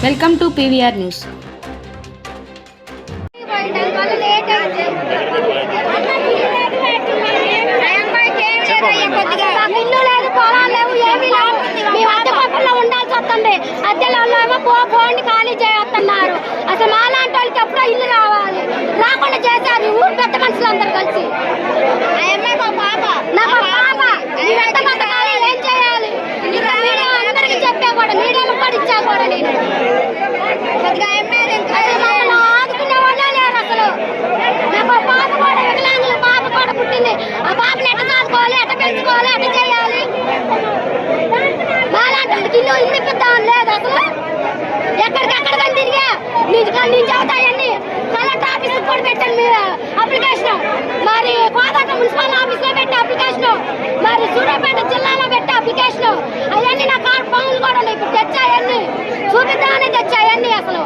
Welcome to PVR news. ఇల్లు లేదు, పొలాలు లేవు, ఏమీ లేవు. మేము అద్దె పక్కన ఉండాల్సి వస్తుంది. అద్దెలలో ఏమో పోండి ఖాళీ చేస్తున్నారు. అసలు మాలాంటి వాళ్ళకి ఎప్పుడో ఇల్లు రావాలి, రాకుండా చేశారు ఊరు పెద్ద మనుషులందరూ కలిసి. నాకు పాప ఎంత బతకాలి, ఏం చేయాలి? ఇంకా మీడియా అందరికీ చెప్పా కూడా, మీడియాలో కూడా ఇచ్చా కూడా నేను. మమ్మల్ని ఆదుకునే వాళ్ళే లేరు అసలు. నాకు పాప కూడా వికలాంగులు పాప కూడా పుట్టింది. ఆ పాపని ఎట్ట చదువుకోవాలి, ఎట్ట పెంచుకోవాలి, ఎట్ట చేయాలి? మాలాంటి ఇల్లు ఇప్పిద్దామని లేదు అసలు. ఎక్కడికెక్కడ కానీ తిరిగా నేను చదువుతాయన్ని కలెక్టర్ ఆఫీస్ కూడా పెట్టాను మీరు అప్లికేషన్, మరి కోదాట మున్సిపల్ ఆఫీస్ లో పెట్టే అప్లికేషన్, మరి సూర్యాపేట జిల్లాలో పెట్టే అప్లికేషన్, అవన్నీ నా కార్డు పనులు కూడా ఇప్పుడు తెచ్చాయన్ని చూపిద్దామని తెచ్చాయన్ని అసలు.